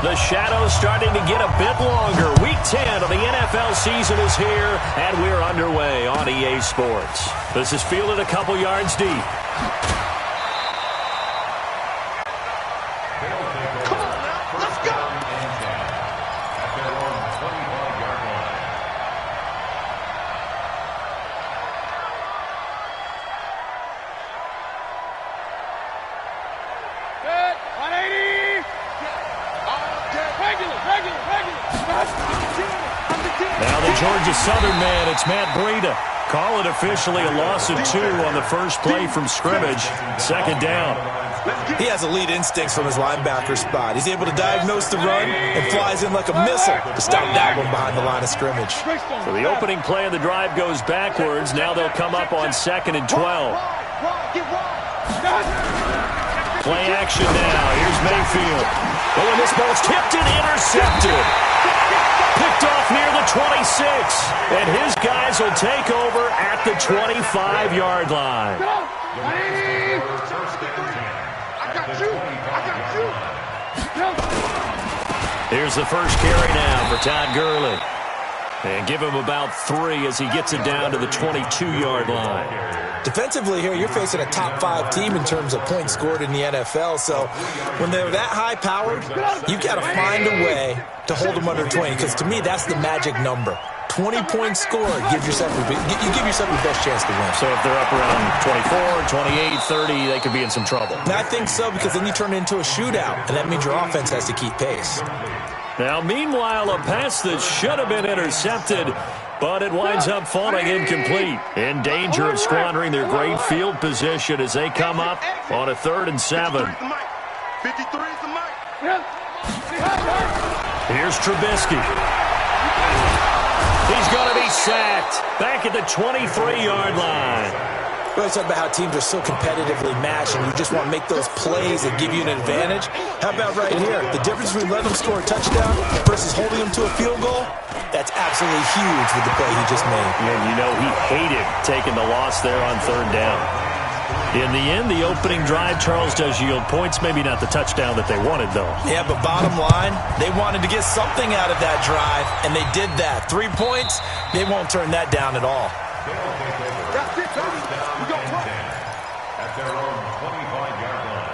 The shadow's starting to get a bit longer. Week 10 of the NFL season is here, and we're underway on EA Sports. This is fielded a couple yards deep. Come on now, let's go! Good, 180! Now the Georgia Southern man, it's Matt Breida. Call it officially a loss of 2 on the first play from scrimmage. Second down. He has elite instincts from his linebacker spot. He's able to diagnose the run and flies in like a missile to stop that one behind the line of scrimmage. So the opening play of the drive goes backwards. Now they'll come up on 2nd and 12. Play action now. Here's Mayfield. Oh, and this ball's tipped and intercepted. Picked off near the 26. And his guys will take over at the 25-yard line. Here's the first carry now for Todd Gurley. And give him about 3 as he gets it down to the 22-yard line. Defensively here, you're facing a top 5 team in terms of points scored in the NFL. So when they're that high-powered, you've got to find a way to hold them under 20. Because to me, that's the magic number. 20 points scored, you give yourself your best chance to win. So if they're up around 24, 28, 30, they could be in some trouble. And I think so, because then you turn it into a shootout, and that means your offense has to keep pace. Now, meanwhile, a pass that should have been intercepted, but it winds up falling incomplete. In danger of squandering their great field position as they come up on a 3rd and 7. Here's Trubisky. He's going to be sacked back at the 23-yard line. We always talk about how teams are so competitively matched and you just want to make those plays that give you an advantage. How about right here? The difference between letting them score a touchdown versus holding them to a field goal, that's absolutely huge with the play he just made. And you know he hated taking the loss there on 3rd down. In the end, the opening drive, Charles, does yield points. Maybe not the touchdown that they wanted, though. Yeah, but bottom line, they wanted to get something out of that drive, and they did that. 3 points, they won't turn that down at all. That's it, baby. We go at their own 25-yard line.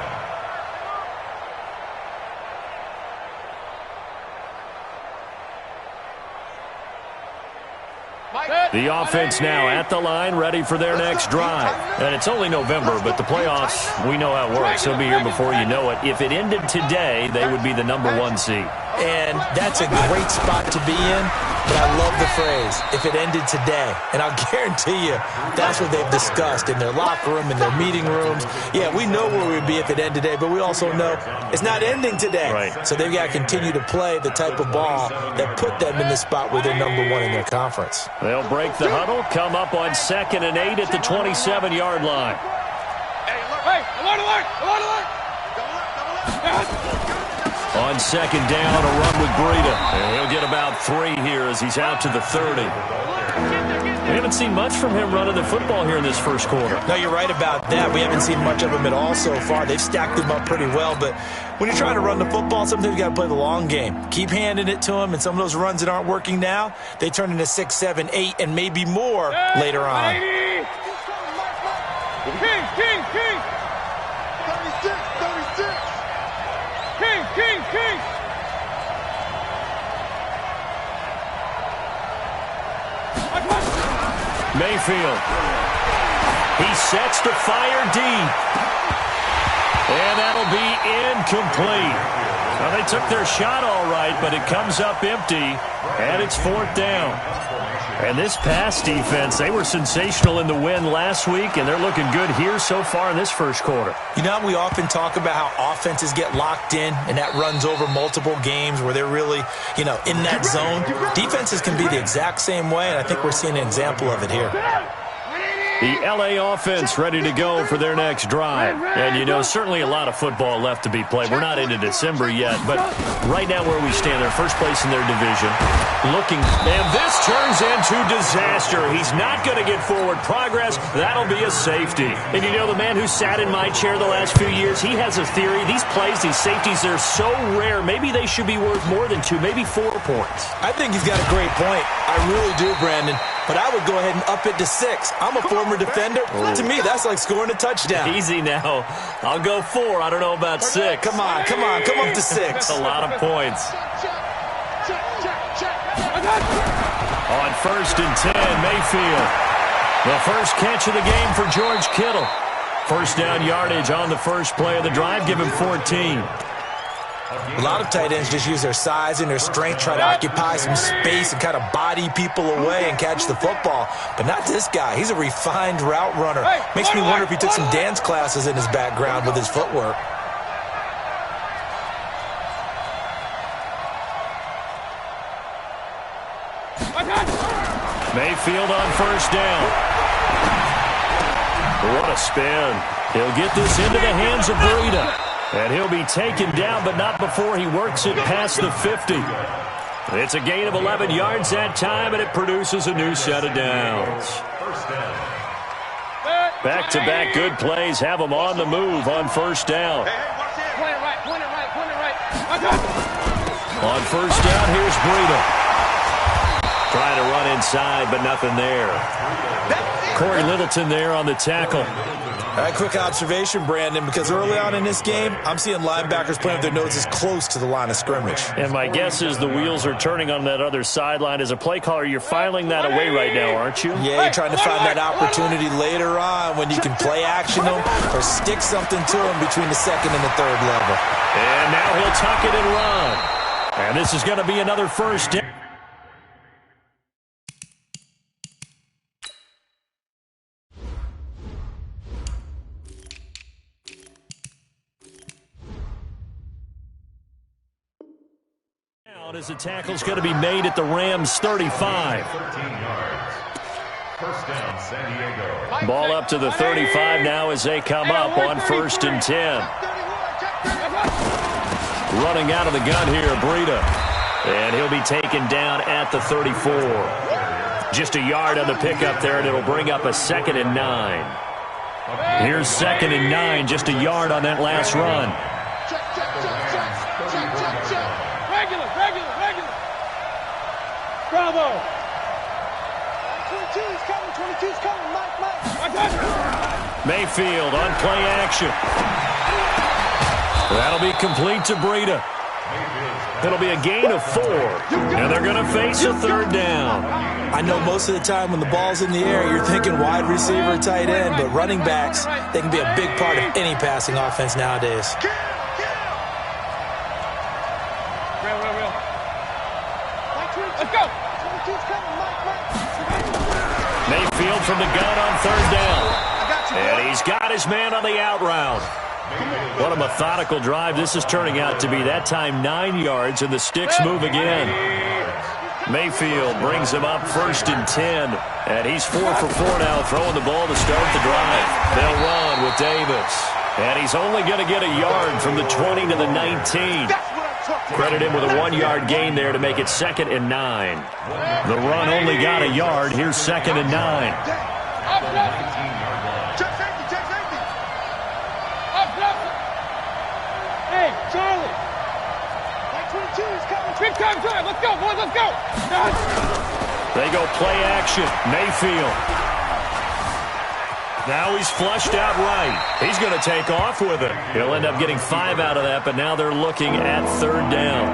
The offense now at the line, ready for their next drive. And it's only November, but the playoffs, we know how it works. They'll be here before you know it. If it ended today, they would be the #1 seed. And that's a great spot to be in, but I love the phrase, if it ended today. And I'll guarantee you, that's what they've discussed in their locker room, in their meeting rooms. Yeah, we know where we'd be if it ended today, but we also know it's not ending today. Right. So they've got to continue to play the type of ball that put them in the spot where they're #1 in their conference. They'll break the huddle, come up on 2nd and 8 at the 27-yard line. Hey, alert! On 2nd down, a run with Breida. And he'll get about 3 here as he's out to the 30. We haven't seen much from him running the football here in this first quarter. No, you're right about that. We haven't seen much of him at all so far. They've stacked him up pretty well, but when you're trying to run the football, sometimes you got to play the long game. Keep handing it to him, and some of those runs that aren't working now, they turn into 6, 7, 8, and maybe more later on. King! 36! King! Mayfield. He sets to fire deep. And that'll be incomplete. Well, they took their shot all right, but it comes up empty, and it's 4th down. And this pass defense, they were sensational in the win last week, and they're looking good here so far in this first quarter. You know, we often talk about how offenses get locked in, and that runs over multiple games where they're really, in that zone. Defenses can be the exact same way, and I think we're seeing an example of it here. The L.A. offense ready to go for their next drive. And, you know, certainly a lot of football left to be played. We're not into December yet, but right now where we stand, they're first place in their division. And this turns into disaster. He's not going to get forward progress. That'll be a safety. And, you know, the man who sat in my chair the last few years, he has a theory. These plays, these safeties, they're so rare. Maybe they should be worth more than 2, maybe 4 points. I think he's got a great point. I really do, Brandon. But I would go ahead and up it to 6. I'm a former defender. To me, that's like scoring a touchdown. Easy now. I'll go 4. I don't know about 6. Come on. Come up to 6. That's a lot of points. On 1st and 10, Mayfield. The first catch of the game for George Kittle. First down yardage on the first play of the drive. Give him 14. A lot of tight ends just use their size and their strength, try to occupy some space and kind of body people away and catch the football. But not this guy. He's a refined route runner. Makes me wonder if he took some dance classes in his background with his footwork. Mayfield on first down. What a spin. He'll get this into the hands of Breida. And he'll be taken down, but not before he works it past the 50. It's a gain of 11 yards that time, and it produces a new set of downs. Back-to-back good plays have them on the move on first down. On first down, here's Breida. Trying to run inside, but nothing there. Corey Littleton there on the tackle. All right, quick observation, Brandon, because early on in this game, I'm seeing linebackers playing with their noses close to the line of scrimmage. And my guess is the wheels are turning on that other sideline. As a play caller, you're filing that away right now, aren't you? Yeah, you're trying to find that opportunity later on when you can play action them or stick something to them between the second and the third level. And now he'll tuck it and run. And this is going to be another first down. As the tackle's going to be made at the Rams 35. 13 yards. First down, San Diego. Ball up to the 35 now as they come up on 1st and 10. Running out of the gun here, Breida. And he'll be taken down at the 34. Just a yard on the pickup there, and it'll bring up a 2nd and 9. Here's 2nd and 9, just a yard on that last run. Bravo! 22's coming, 22's coming, Mike. Mayfield on play action. That'll be complete to Breida. It'll be a gain of 4, and they're going to face a 3rd down. I know most of the time when the ball's in the air, you're thinking wide receiver, tight end, but running backs, they can be a big part of any passing offense nowadays. Mayfield from the gun on 3rd down. And he's got his man on the out route. What a methodical drive this is turning out to be. That time 9 yards, and the sticks move again. Mayfield brings him up 1st and 10. And he's 4 for 4 now, throwing the ball to start the drive. They'll run with Davis. And he's only going to get a yard from the 20 to the 19. Credit him with a 1-yard gain there to make it 2nd and 9. The run only got a yard. Here's 2nd and 9. Hey, Charlie. 22 is coming. Big time drive. Let's go, boys. Let's go. They go play action. Mayfield. Now he's flushed out right. He's going to take off with it. He'll end up getting 5 out of that, but now they're looking at 3rd down.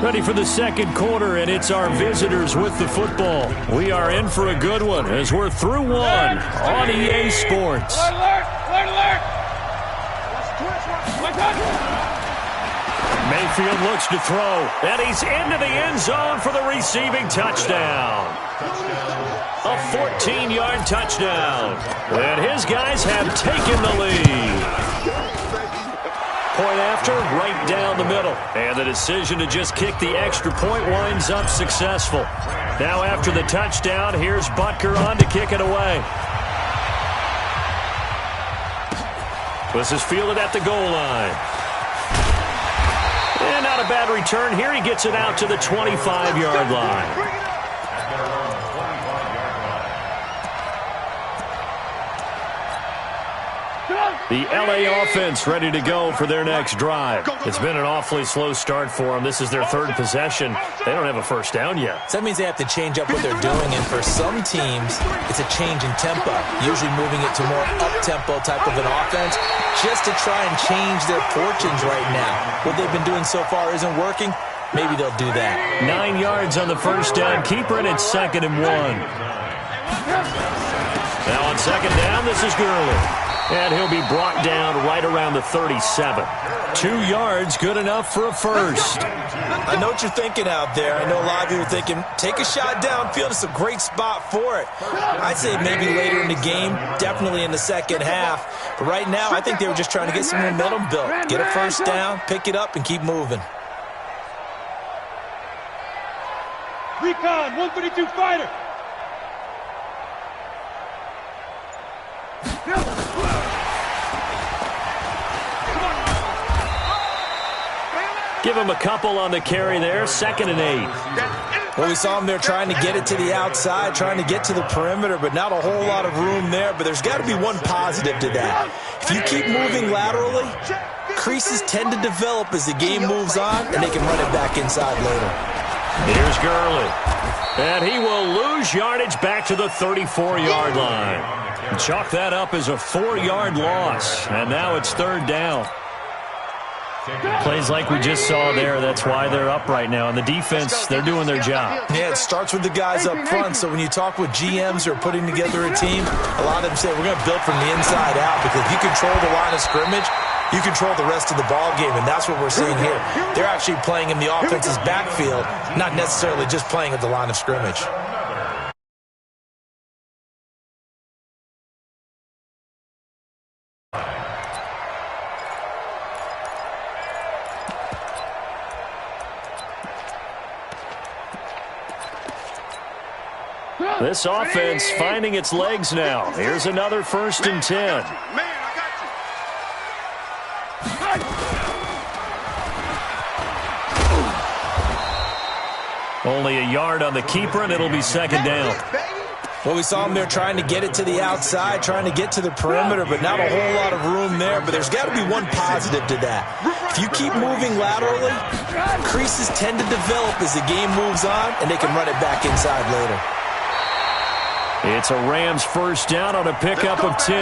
Ready for the second quarter, and it's our visitors with the football. We are in for a good one as we're through one on EA Sports. Alert, alert, alert. Mayfield looks to throw, and he's into the end zone for the receiving touchdown. A 14-yard touchdown. And his guys have taken the lead. Point after monster right down the middle. And the decision to just kick the extra point winds up successful. Now after the touchdown, here's Butker on to kick it away. This is fielded at the goal line. And not a bad return here. He gets it out to the 25-yard line. The L.A. offense ready to go for their next drive. It's been an awfully slow start for them. This is their third possession. They don't have a first down yet. So that means they have to change up what they're doing, and for some teams, it's a change in tempo, usually moving it to more up-tempo type of an offense just to try and change their fortunes right now. What they've been doing so far isn't working. Maybe they'll do that. 9 yards on the first down. Keeper, and it's 2nd and 1. Now on second down, this is Gurley. And he'll be brought down right around the 37. 2 yards, good enough for a first. I know what you're thinking out there. I know a lot of you are thinking, take a shot downfield. It's a great spot for it. I'd say maybe later in the game, definitely in the second half. But right now, I think they were just trying to get some momentum built. Get a first down, pick it up, and keep moving. Recon, 132 fighter. Give him a couple on the carry there. 2nd and 8. Well, we saw him there trying to get it to the outside, trying to get to the perimeter, but not a whole lot of room there. But there's got to be one positive to that. If you keep moving laterally, creases tend to develop as the game moves on, and they can run it back inside later. Here's Gurley. And he will lose yardage back to the 34-yard line. Chalk that up as a 4-yard loss. And now it's 3rd down. Plays like we just saw there. That's why they're up right now. And the defense, they're doing their job. Yeah, it starts with the guys up front. So when you talk with GMs who are putting together a team, a lot of them say, we're going to build from the inside out. Because if you control the line of scrimmage, you control the rest of the ball game. And that's what we're seeing here. They're actually playing in the offense's backfield, not necessarily just playing at the line of scrimmage. This offense finding its legs now. Here's another 1st and 10. Only a yard on the keeper, and it'll be 2nd down. Well, we saw him there trying to get it to the outside, trying to get to the perimeter, but not a whole lot of room there. But there's got to be one positive to that. If you keep moving laterally, creases tend to develop as the game moves on, and they can run it back inside later. It's a Rams first down on a pickup of 10.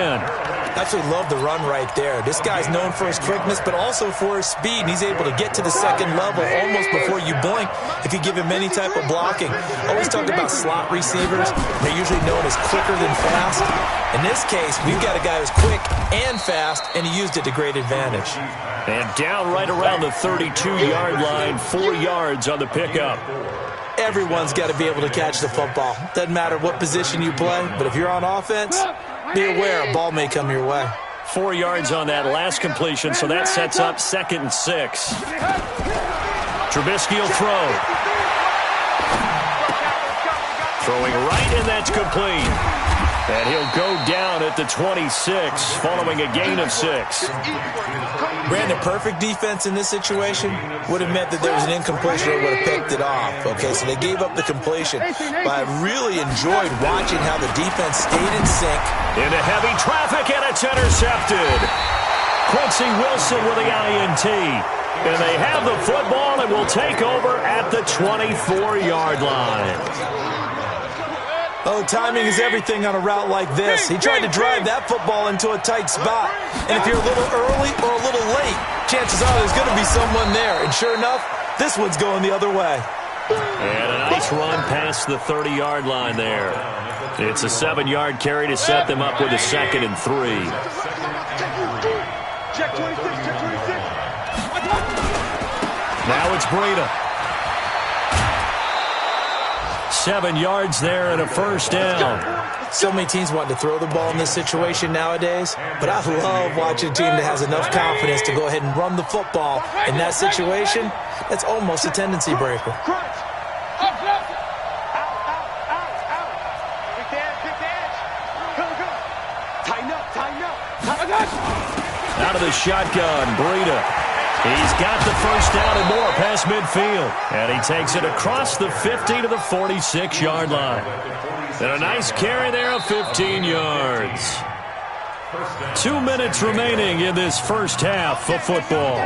Absolutely love the run right there. This guy's known for his quickness, but also for his speed. And he's able to get to the second level almost before you blink if you give him any type of blocking. Always talk about slot receivers. They're usually known as quicker than fast. In this case, we've got a guy who's quick and fast, and he used it to great advantage. And down right around the 32-yard line, 4 yards on the pickup. Everyone's got to be able to catch the football. Doesn't matter what position you play, but if you're on offense, be aware a ball may come your way. 4 yards on that last completion, so that sets up 2nd and 6. Trubisky will throw. Throwing right, and that's complete. And he'll go down at the 26, following a gain of 6. Brandon, perfect defense in this situation would have meant that there was an incompletion or would have picked it off. Okay, so they gave up the completion. But I really enjoyed watching how the defense stayed in sync. Into heavy traffic, and it's intercepted. Quincy Wilson with the INT. And they have the football and will take over at the 24-yard line. Oh, timing is everything on a route like this. He tried to drive that football into a tight spot. And if you're a little early or a little late, chances are there's going to be someone there. And sure enough, this one's going the other way. And a nice run past the 30-yard line there. It's a 7-yard carry to set them up with a 2nd and 3. Check 26, check 26. Now it's Breida. 7 yards there and a first down. So many teams want to throw the ball in this situation nowadays, but I love watching a team that has enough confidence to go ahead and run the football. In that situation, that's almost a tendency breaker. Out of the shotgun, Breida. He's got the first down and more past midfield. And he takes it across the 50 to the 46-yard line. And a nice carry there of 15 yards. 2 minutes remaining in this first half of football.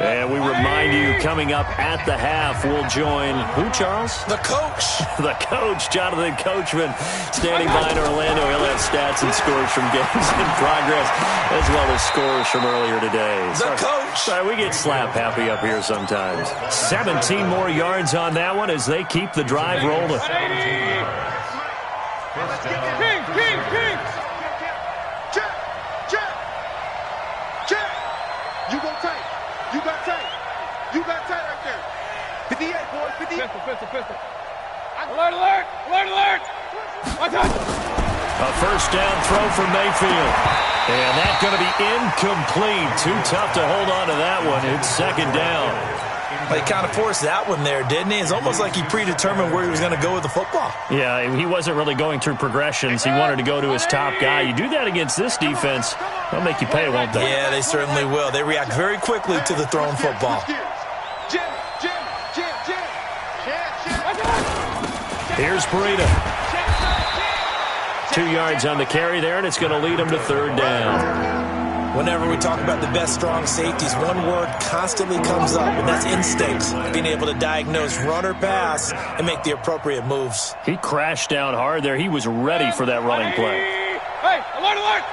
And we remind you, coming up at the half, we'll join who, Charles? The coach. The coach, Jonathan Coachman, standing by in Orlando. He'll have stats and scores from games in progress, as well as scores from earlier today. The coach. Sorry, we get slap happy up here sometimes. 17 more yards on that one as they keep the drive rolling. King. Check. You go tight. You got tight right there. 58, boys, 58. Pistol. Alert. Watch out. A first down throw from Mayfield. And that's going to be incomplete. Too tough to hold on to that one. It's second down. He kind of forced that one there, didn't he? It's almost like he predetermined where he was going to go with the football. Yeah, he wasn't really going through progressions. He wanted to go to his top guy. You do that against this defense, they'll make you pay, won't they? Yeah, they certainly will. They react very quickly to the thrown football. Here's Breida. 2 yards on the carry there, and it's going to lead him to third down. Whenever we talk about the best strong safeties, one word constantly comes up, and that's instincts. Being able to diagnose run or pass and make the appropriate moves. He crashed down hard there. He was ready for that running play. Hey, alert.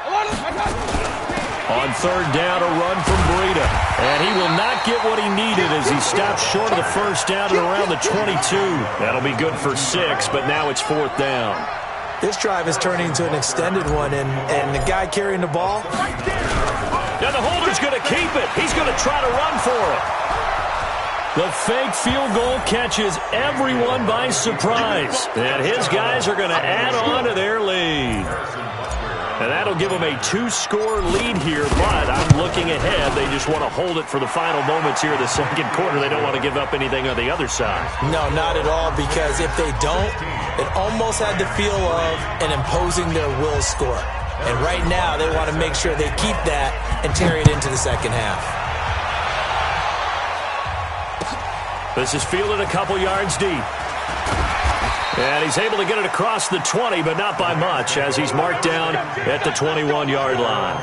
On third down, a run from Breida. And he will not get what he needed as he stops short of the first down at around the 22. That'll be good for 6, but now it's fourth down. This drive is turning into an extended one, and the guy carrying the ball. Now the holder's going to keep it. He's going to try to run for it. The fake field goal catches everyone by surprise. And his guys are going to add on to their lead. And that'll give them a 2-score lead here, but I'm looking ahead. They just want to hold it for the final moments here of the second quarter. They don't want to give up anything on the other side. No, not at all, because if they don't, it almost had the feel of an imposing their will score. And right now, they want to make sure they keep that and carry it into the second half. This is fielded a couple yards deep. And he's able to get it across the 20, but not by much, as he's marked down at the 21-yard line.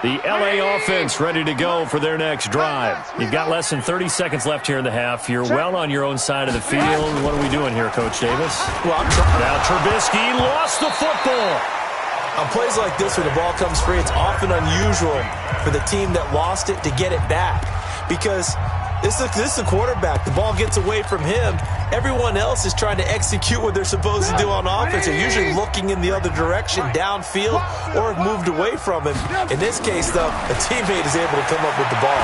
The LA offense ready to go for their next drive. You've got less than 30 seconds left here in the half. You're well on your own side of the field. What are we doing here, Coach Davis? Well, now Trubisky lost the football. On plays like this where the ball comes free, it's often unusual for the team that lost it to get it back. Because this is a quarterback. The ball gets away from him. Everyone else is trying to execute what they're supposed to do on offense. They're usually looking in the other direction, downfield, or have moved away from him. In this case, though, a teammate is able to come up with the ball.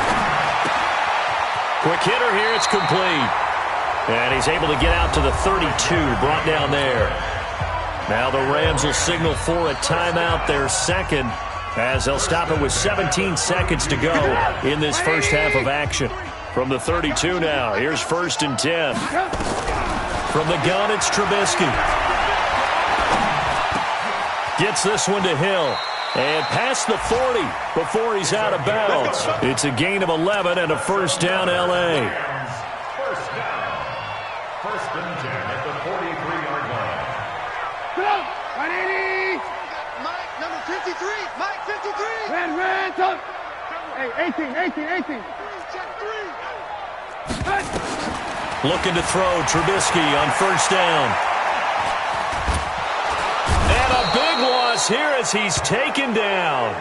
Quick hitter here. It's complete. And he's able to get out to the 32, brought down there. Now the Rams will signal for a timeout, their second, as they'll stop it with 17 seconds to go in this first half of action. From the 32 now, here's 1st and 10. From the gun, it's Trubisky. Gets this one to Hill. And past the 40 before he's out of bounds. It's a gain of 11 and a first down, L.A. First down. 1st and 10 at the 43-yard line. Right 80. Mike, number 53. Mike, 53. Ran, tough. Hey, 18. Looking to throw, Trubisky on first down. And a big loss here as he's taken down.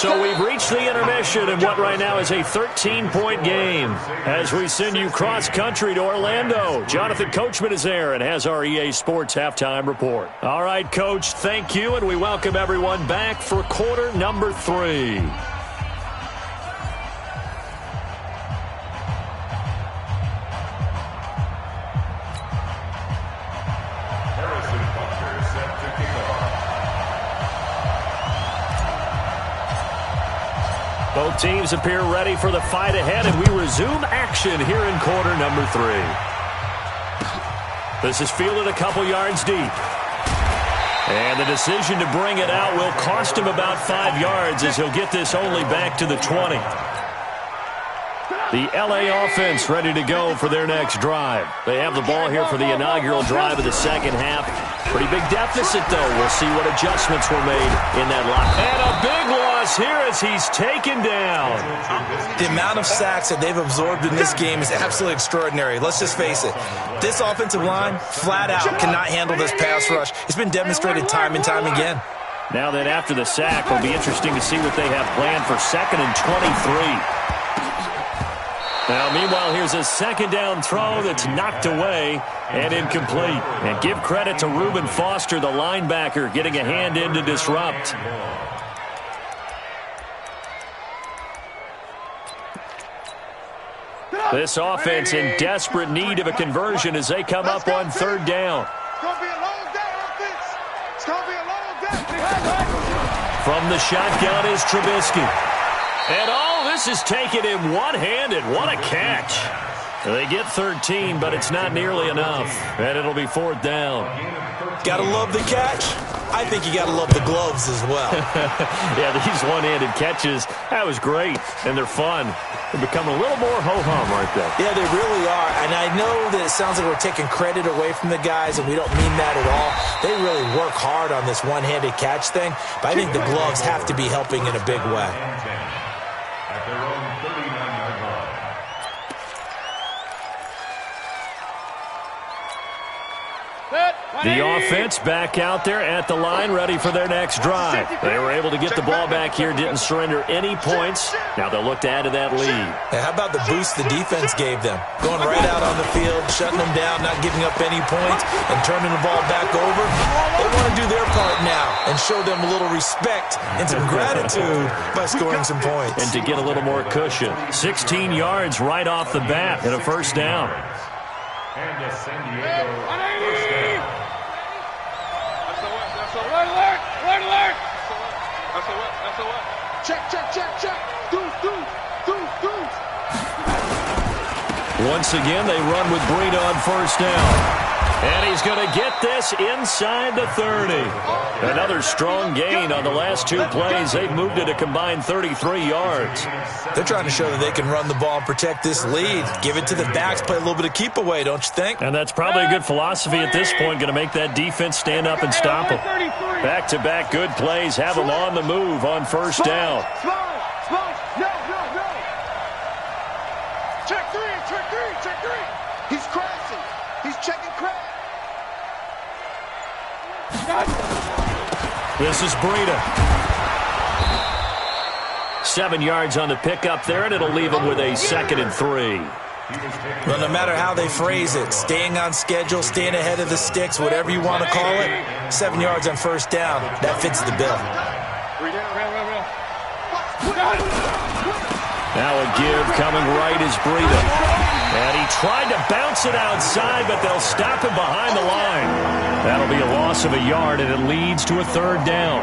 So we've reached the intermission in what right now is a 13-point game. As we send you cross-country to Orlando, Jonathan Coachman is there and has our EA Sports halftime report. All right, Coach, thank you, and we welcome everyone back for quarter number 3. Both teams appear ready for the fight ahead, and we resume action here in quarter number 3. This is fielded a couple yards deep. And the decision to bring it out will cost him about 5 yards as he'll get this only back to the 20. The LA offense ready to go for their next drive. They have the ball here for the inaugural drive of the second half. Pretty big deficit, though. We'll see what adjustments were made in that lock. And a big loss here as he's taken down. The amount of sacks that they've absorbed in this game is absolutely extraordinary. Let's just face it. This offensive line, flat out, cannot handle this pass rush. It's been demonstrated time and time again. Now then, after the sack, it'll be interesting to see what they have planned for 2nd and 23. Now, meanwhile, here's a second down throw that's knocked away and incomplete. And give credit to Reuben Foster, the linebacker, getting a hand in to disrupt. This offense in desperate need of a conversion as they come up on 3rd down. It's going to be a long day, offense. It's going to be a long day. From the shotgun is Trubisky. And this is taken in one-handed. What a catch. They get 13, but it's not nearly enough. And it'll be 4th down. Gotta love the catch. I think you gotta love the gloves as well. Yeah, these one-handed catches, that was great. And they're fun. They're becoming a little more ho-hum, aren't they? Yeah, they really are. And I know that it sounds like we're taking credit away from the guys, and we don't mean that at all. They really work hard on this one-handed catch thing. But I think the gloves have to be helping in a big way. The offense back out there at the line, ready for their next drive. They were able to get the ball back here, didn't surrender any points. Now they'll look to add to that lead. Hey, how about the boost the defense gave them? Going right out on the field, shutting them down, not giving up any points, and turning the ball back over. They want to do their part now and show them a little respect and some gratitude by scoring some points. And to get a little more cushion. 16 yards right off the bat and a 1st down. And a San Diego first down. Alert, alert. That's a what? Check. Deuce. Once again, they run with Breida on 1st down. And he's going to get this inside the 30. Another strong gain on the last 2 plays. They've moved it a combined 33 yards. They're trying to show that they can run the ball and protect this lead. Give it to the backs, play a little bit of keep away, don't you think? And that's probably a good philosophy at this point, going to make that defense stand up and stop them. Back-to-back good plays, have them on the move on 1st down. No. Check three. He's crashing. He's checking crash. This is Breida. 7 yards on the pickup there, and it'll leave him with a 2nd and 3. Well, no matter how they phrase it, staying on schedule, staying ahead of the sticks, whatever you want to call it, 7 yards on 1st down, that fits the bill. Now a give coming right is Breida. And he tried to bounce it outside, but they'll stop him behind the line. That'll be a loss of a yard, and it leads to a 3rd down.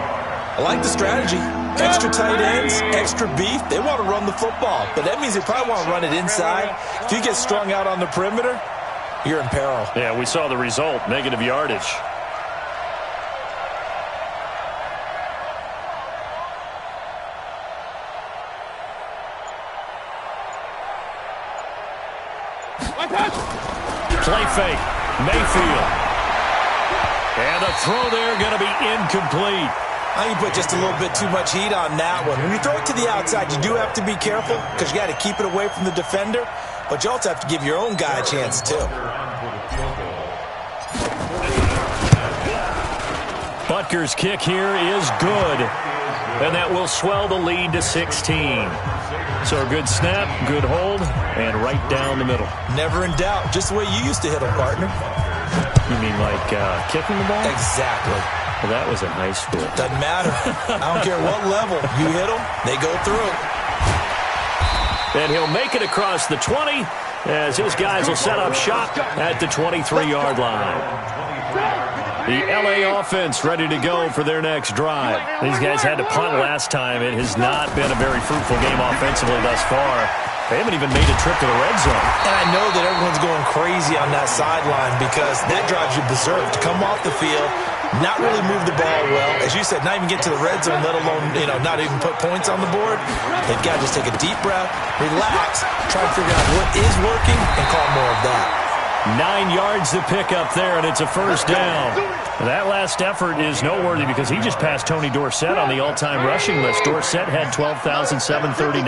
I like the strategy. Extra tight ends, extra beef. They want to run the football, but that means they probably want to run it inside. If you get strung out on the perimeter, you're in peril. Yeah, we saw the result, negative yardage. Play fake. Mayfield. And the throw there going to be incomplete. I think you put just a little bit too much heat on that one. When you throw it to the outside, you do have to be careful because you got to keep it away from the defender, but you also have to give your own guy a chance too. Butker's kick here is good. and that will swell the lead to 16. So a good snap, good hold, and right down the middle. Never in doubt. Just the way you used to hit them, partner. You mean like kicking the ball? Exactly. Well, that was in high school. Doesn't matter. I don't care what level. You hit them, they go through. And he'll make it across the 20 as his guys will set up shop at the 23-yard line. The LA offense ready to go for their next drive. These guys had to punt last time. It has not been a very fruitful game offensively thus far. They haven't even made a trip to the red zone. And I know that everyone's going crazy on that sideline because that drives you berserk to come off the field, not really move the ball well. As you said, not even get to the red zone, let alone, not even put points on the board. They've got to just take a deep breath, relax, try to figure out what is working, and call more of that. 9 yards to pick up there, and it's a first down. That last effort is noteworthy because he just passed Tony Dorsett on the all-time rushing list. Dorsett had 12,739.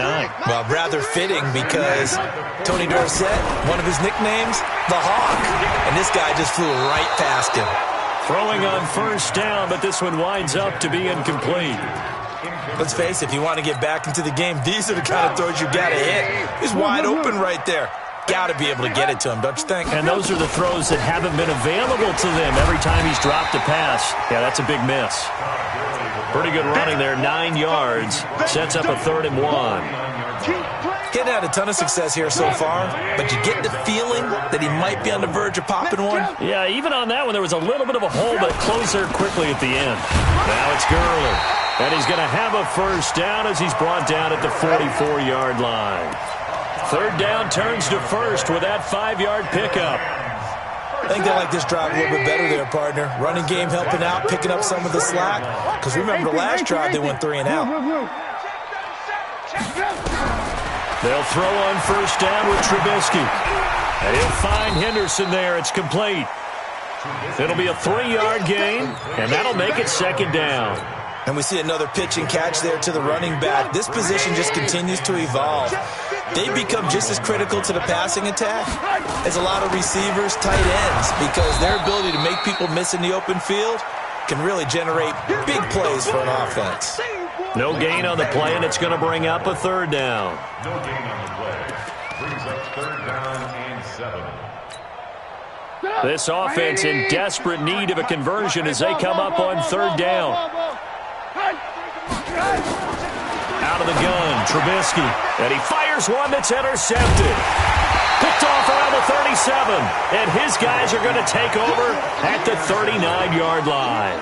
Well, rather fitting because Tony Dorsett, one of his nicknames, the Hawk. And this guy just flew right past him. Throwing on first down, but this one winds up to be incomplete. Let's face it, if you want to get back into the game, these are the kind of throws you got to hit. He's wide open right there. Got to be able to get it to him, don't you think? And those are the throws that haven't been available to them every time he's dropped a pass. Yeah, that's a big miss. Pretty good running there, 9 yards. Sets up a 3rd and 1. Getting had a ton of success here so far, but you get the feeling that he might be on the verge of popping one. Yeah, even on that one, there was a little bit of a hole, but it closed there quickly at the end. Now it's Gurley. And he's going to have a first down as he's brought down at the 44-yard line. 3rd down turns to first with that 5-yard pickup. I think they like this drive a little bit better there, partner. Running game helping out, picking up some of the slack. Because remember the last drive, they went 3 and out. They'll throw on first down with Trubisky. And he'll find Henderson there. It's complete. It'll be a 3-yard gain, and that'll make it 2nd down. And we see another pitch and catch there to the running back. This position just continues to evolve. They become just as critical to the passing attack as a lot of receivers, tight ends, because their ability to make people miss in the open field can really generate big plays for an offense. No gain on the play, and it's going to bring up a 3rd down. No gain on the play. Brings up 3rd down and 7. This offense in desperate need of a conversion as they come up on 3rd down. Out of the gun, Trubisky. And he fires one that's intercepted. Picked off around the 37. And his guys are going to take over at the 39-yard line.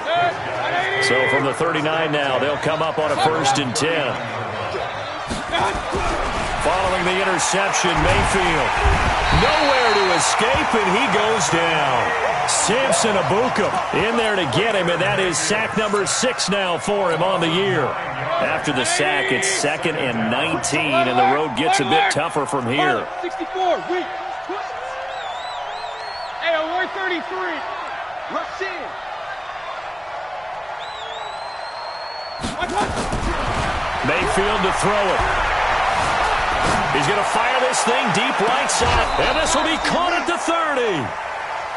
So from the 39 now, they'll come up on a 1st and 10. Following the interception, Mayfield. Nowhere to escape, and he goes down. Samson Abuka in there to get him, and that is sack number 6 now for him on the year. After the sack, it's 2nd and 19, and the road gets a bit tougher from here. 64, weak. Hey, we're 33. Rush in. Mayfield to throw it. He's going to fire this thing deep right side, and this will be caught at the 30.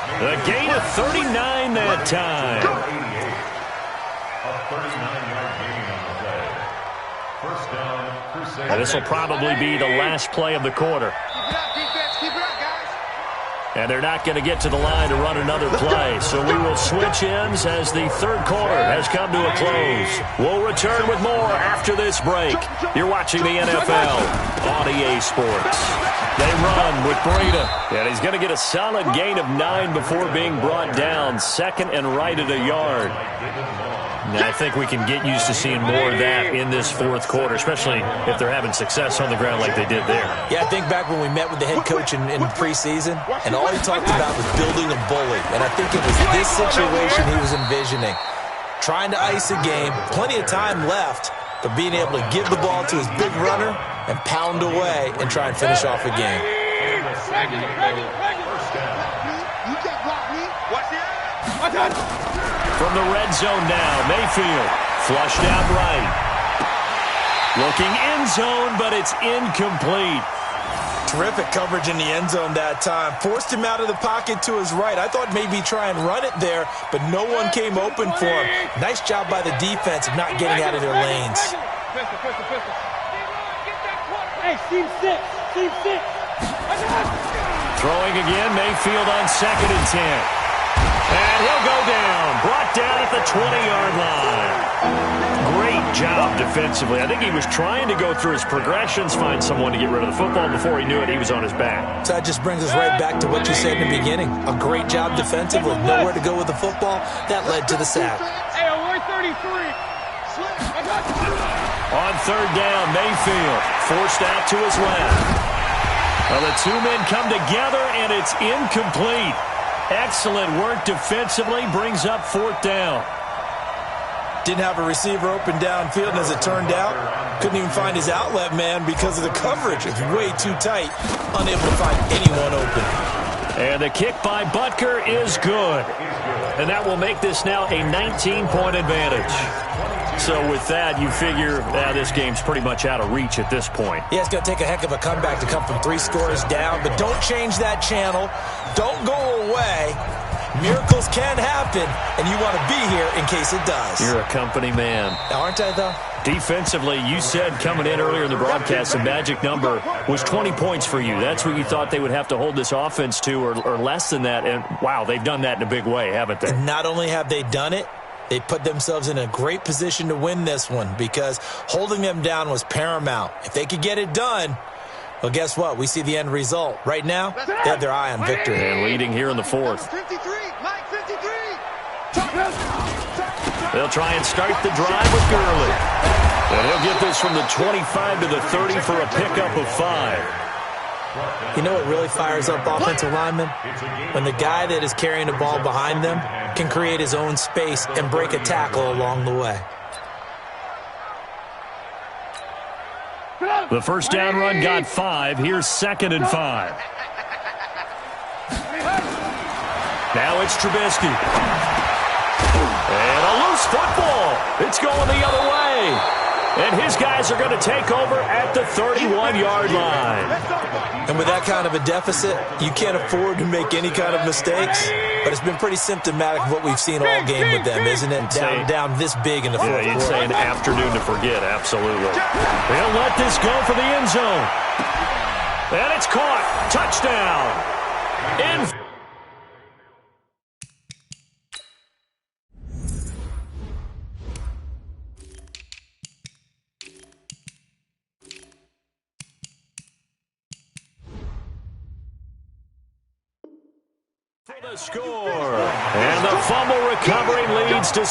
A gain of 39 that time. A 39-yard gain on the play. First down, Crusaders. And this will probably be the last play of the quarter. Keep it up, defense. Keep it up, guys. And they're not going to get to the line to run another play. So we will switch ends as the 3rd quarter has come to a close. We'll return with more after this break. You're watching the NFL on EA Sports. They run with Breida. And he's going to get a solid gain of 9 before being brought down. 2nd and right at a yard. And I think we can get used to seeing more of that in this 4th quarter, especially if they're having success on the ground like they did there. Yeah, I think back when we met with the head coach in preseason, and all he talked about was building a bully. And I think it was this situation he was envisioning. Trying to ice a game, plenty of time left, but being able to give the ball to his big runner and pound away and try and finish off a game. From the red zone now, Mayfield flushed out right. Looking end zone, but it's incomplete. Terrific coverage in the end zone that time. Forced him out of the pocket to his right. I thought maybe try and run it there, but no one came open for him. Nice job by the defense of not getting out of their lanes. Hey, seam six. Throwing again, Mayfield on 2nd and 10. And he'll go down. Brought down at the 20-yard line. Great job defensively. I think he was trying to go through his progressions, find someone to get rid of the football. Before he knew it, he was on his back. So that just brings us right back to what you said in the beginning. A great job defensively. Nowhere to go with the football. That led to the sack. Hey, 133. On 3rd down, Mayfield forced out to his left. Well, the two men come together, and it's incomplete. Excellent work defensively, brings up 4th down. Didn't have a receiver open downfield, and as it turned out, couldn't even find his outlet man because of the coverage. It's way too tight, unable to find anyone open. And the kick by Butker is good. And that will make this now a 19-point advantage. So with that, you figure this game's pretty much out of reach at this point. Yeah, it's going to take a heck of a comeback to come from 3 scores down, but don't change that channel. Don't go away. Miracles can happen, and you want to be here in case it does. You're a company man. Aren't I, though? Defensively, you said coming in earlier in the broadcast, the magic number was 20 points for you. That's what you thought they would have to hold this offense to, or less than that. And, wow, they've done that in a big way, haven't they? And not only have they done it, they put themselves in a great position to win this one because holding them down was paramount. If they could get it done, well, guess what? We see the end result. Right now, they have their eye on victory. And leading here in the 4th. 53, Mike 53. They'll try and start the drive with Gurley. And he'll get this from the 25 to the 30 for a pickup of 5. You know what really fires up offensive linemen? When the guy that is carrying the ball behind them can create his own space and break a tackle along the way. The first down run got 5. Here's 2nd and 5. Now it's Trubisky. And a loose football. It's going the other way. And his guys are going to take over at the 31-yard line. And with that kind of a deficit, you can't afford to make any kind of mistakes. But it's been pretty symptomatic of what we've seen all game with them, isn't it? Down this big in the 4th quarter. You'd say an afternoon to forget, absolutely. They'll let this go for the end zone. And it's caught. Touchdown. For the score. And the fumble recovery leads to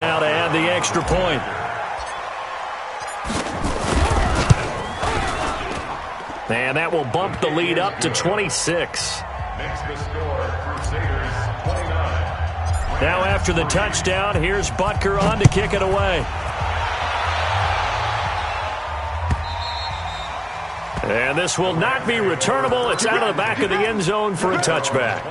now to add the extra point. And that will bump the lead up to 26. Makes the score Crusaders 29. Now after the touchdown, here's Butker on to kick it away. And this will not be returnable. It's out of the back of the end zone for a touchback.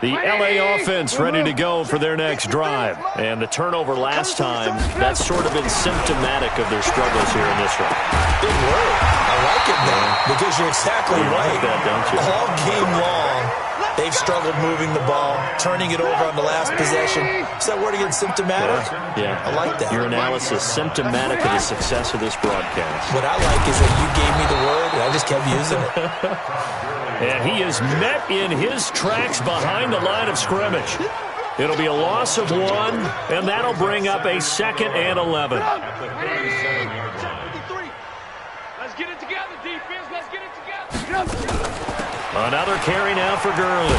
The LA offense ready to go for their next drive. And the turnover last time, that's sort of been symptomatic of their struggles here in this one. Big word. I like it, though, because you're exactly right. Like that, don't you? All game long, they've struggled moving the ball, turning it over on the last possession. Is that word again, symptomatic? Yeah. I like that. Your analysis, symptomatic of the success of this broadcast. What I like is that you gave me the word, and I just kept using it. And he is met in his tracks behind the line of scrimmage. It'll be a loss of 1, and that'll bring up a 2nd and 11. Let's get it together, defense. Let's get it together. Another carry now for Gurley.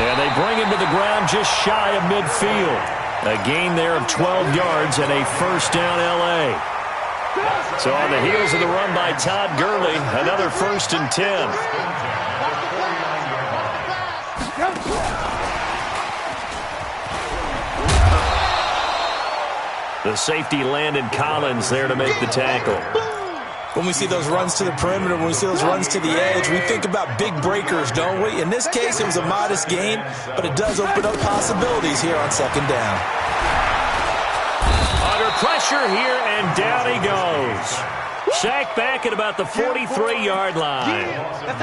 And they bring him to the ground just shy of midfield. A gain there of 12 yards and a first down LA. So on the heels of the run by Todd Gurley, another 1st and 10. The safety Landon Collins there to make the tackle. When we see those runs to the perimeter, when we see those runs to the edge, we think about big breakers, don't we? In this case, it was a modest gain, but it does open up possibilities here on 2nd down. pressure here, and down he goes. Sacked back at about the 43-yard line.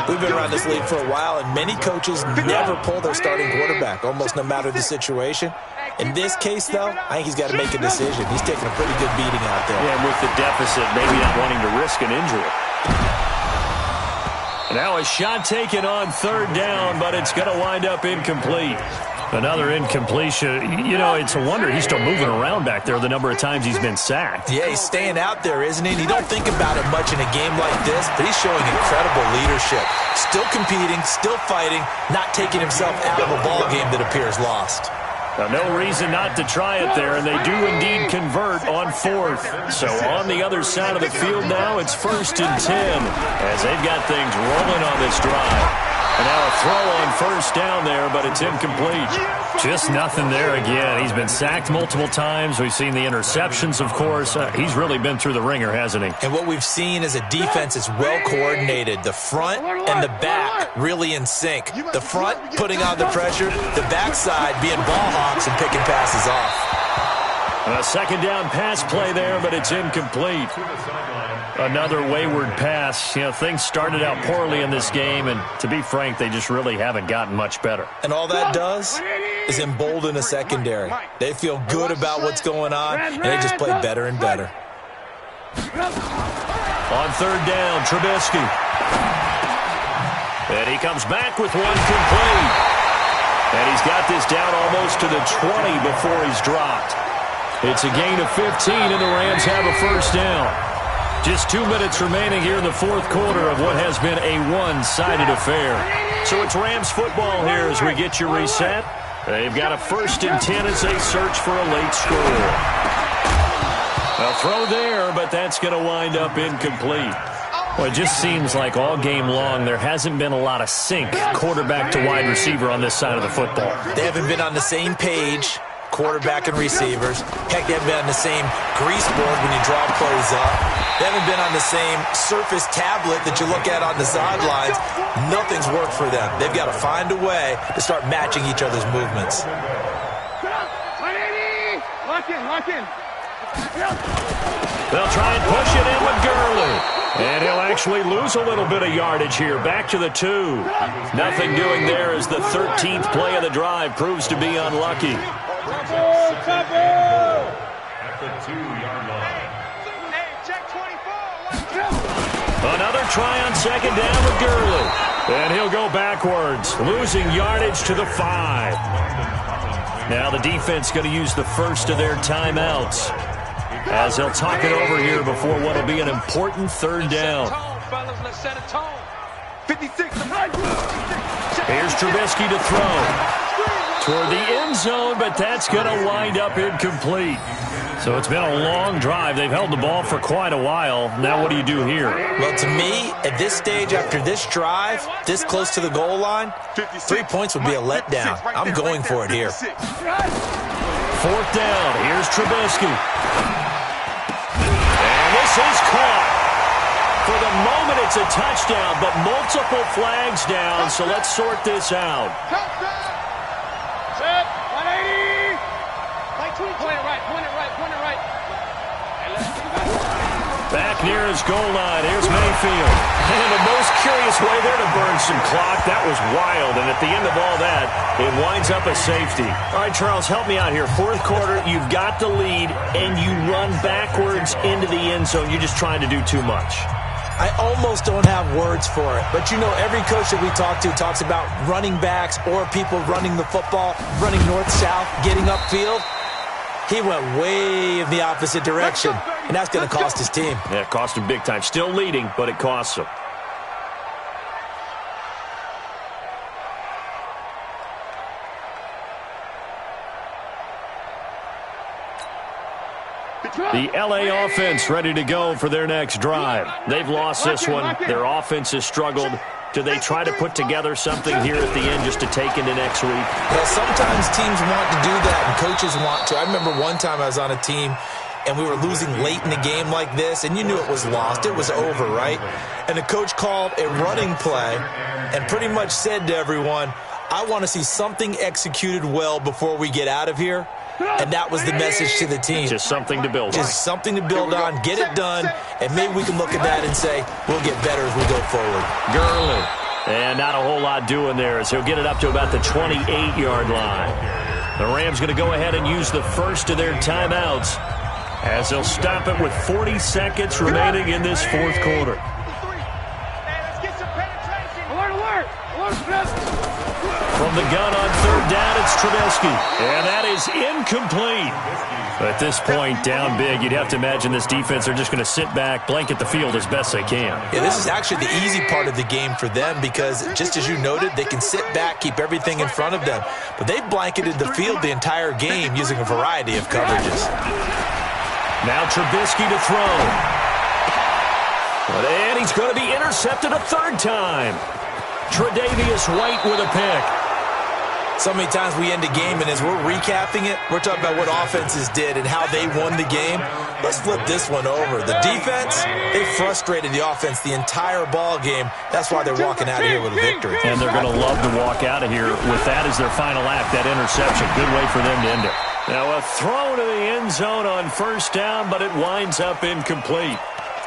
We've been around this league for a while, and many coaches never pull their starting quarterback, almost no matter the situation. In this case, though, I think he's got to make a decision. He's taking a pretty good beating out there. Yeah, and with the deficit, maybe not wanting to risk an injury. Now a shot taken on third down, but it's going to wind up incomplete. Another incompletion. You know, it's a wonder he's still moving around back there the number of times he's been sacked. Yeah, he's staying out there, isn't he? And you don't think about it much in a game like this, but he's showing incredible leadership. Still competing, still fighting, not taking himself out of a ball game that appears lost. Now, no reason not to try it there, and they do indeed convert on fourth. So on the other side of the field now, it's 1st and 10 as they've got things rolling on this drive. And now a throw on first down there, but it's incomplete. Just nothing there again. He's been sacked multiple times. We've seen the interceptions, of course. He's really been through the ringer, hasn't he? And what we've seen is a defense that's well coordinated. The front and the back really in sync. The front putting on the pressure, the backside being ball hawks and picking passes off. A second down pass play there, but it's incomplete. Another wayward pass. You know, things started out poorly in this game, and to be frank, they just really haven't gotten much better. And all that does is embolden a secondary. They feel good about what's going on, and they just play better and better. On third down, Trubisky. And he comes back with one complete. And he's got this down almost to the 20 before he's dropped. It's a gain of 15, and the Rams have a first down. Just 2 minutes remaining here in the fourth quarter of what has been a one-sided affair. So it's Rams football here as we get you reset. They've got a 1st and 10 as they search for a late score. A throw there, but that's going to wind up incomplete. Well, it just seems like all game long there hasn't been a lot of sync quarterback to wide receiver on this side of the football. They haven't been on the same page, quarterback and receivers. Heck, they haven't been on the same grease board when you draw plays up. They haven't been on the same surface tablet that you look at on the sidelines. Nothing's worked for them. They've got to find a way to start matching each other's movements. Lock in. They'll try and push it in with Gurley. And he'll actually lose a little bit of yardage here. Back to the 2. Nothing doing there as the 13th play of the drive proves to be unlucky. At the 2-yard line. Another try on second down with Gurley. And he'll go backwards, losing yardage to the 5. Now the defense going to use the first of their timeouts as they'll talk it over here before what will be an important third down. Here's Trubisky to throw toward the end zone, but that's going to wind up incomplete. So it's been a long drive. They've held the ball for quite a while. Now what do you do here? Well, to me, at this stage, after this drive, this close to the goal line, 3 points would be a letdown. I'm going for it here. 4th down. Here's Trubisky. And this is caught. For the moment, it's a touchdown, but multiple flags down, so let's sort this out. Set. 180. Point it right. Back near his goal line. Here's Mayfield. And the most curious way there to burn some clock. That was wild. And at the end of all that, it winds up a safety. All right, Charles, help me out here. Fourth quarter, you've got the lead, and you run backwards into the end zone. You're just trying to do too much. I almost don't have words for it. But, you know, every coach that we talk to talks about running backs or people running the football, running north-south, getting upfield. He went way in the opposite direction, and that's going to cost his team. Yeah, it cost him big time. Still leading, but it costs him. The LA offense ready to go for their next drive. They've lost this one. Their offense has struggled. Do they try to put together something here at the end just to take into next week? Well, sometimes teams want to do that, and coaches want to. I remember one time I was on a team, and we were losing late in the game like this, and you knew it was lost. It was over, right? And the coach called a running play and pretty much said to everyone, I want to see something executed well before we get out of here. And that was the message to the team. Just something to build on. Just something to build on, get it done, and maybe we can look at that and say, we'll get better as we go forward. Gurley. And not a whole lot doing there as he'll get it up to about the 28-yard line. The Rams going to go ahead and use the first of their timeouts as they'll stop it with 40 seconds remaining in this fourth quarter. From the gun on third down, it's Trubisky. And that is incomplete. At this point, down big, you'd have to imagine this defense are just going to sit back, blanket the field as best they can. Yeah, this is actually the easy part of the game for them because, just as you noted, they can sit back, keep everything in front of them. But they've blanketed the field the entire game using a variety of coverages. Now Trubisky to throw. And he's going to be intercepted a third time. Tre'Davious White with a pick. So many times we end a game, and as we're recapping it, we're talking about what offenses did and how they won the game. Let's flip this one over. The defense, they frustrated the offense the entire ball game. That's why they're walking out of here with a victory. And they're going to love to walk out of here with that as their final act, that interception. Good way for them to end it. Now a throw to the end zone on first down, but it winds up incomplete.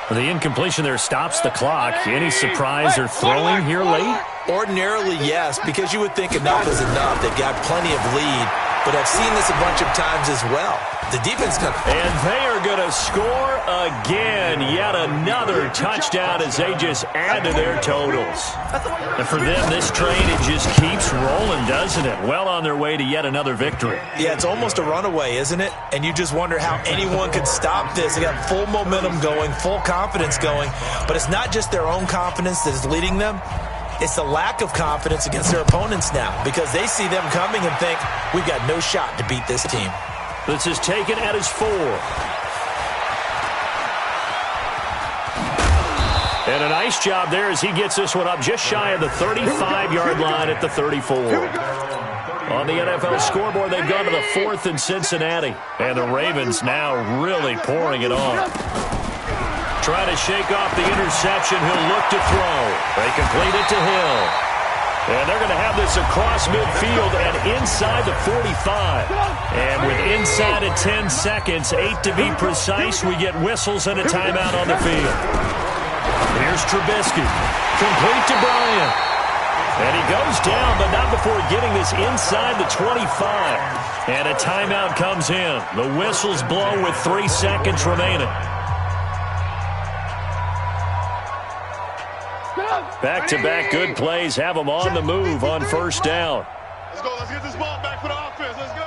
The incompletion there stops the clock. Any surprise they're throwing here late? Ordinarily, yes, because you would think enough is enough. They've got plenty of lead, but I've seen this a bunch of times as well. The defense comes. And they are going to score again. Yet another touchdown as they just add to their totals. And for them, this train, it just keeps rolling, doesn't it? Well on their way to yet another victory. Yeah, it's almost a runaway, isn't it? And you just wonder how anyone could stop this. They got full momentum going, full confidence going. But it's not just their own confidence that is leading them. It's the lack of confidence against their opponents now because they see them coming and think, we've got no shot to beat this team. This is taken at his 4. And a nice job there as he gets this one up just shy of the 35-yard line at the 34. On the NFL scoreboard, they've gone to the 4th in Cincinnati. And the Ravens now really pouring it on. Trying to shake off the interception. He'll look to throw. They complete it to Hill. And they're going to have this across midfield and inside the 45. And with inside of 10 seconds, 8 to be precise, we get whistles and a timeout on the field. Here's Trubisky. Complete to Bryant. And he goes down, but not before getting this inside the 25. And a timeout comes in. The whistles blow with 3 seconds remaining. Back-to-back good plays have them on the move on first down. Let's go. Let's get this ball back for the offense. Let's go.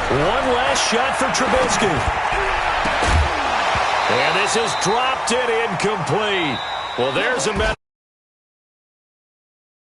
One last shot for Trubisky. And this is dropped it incomplete. Well, there's a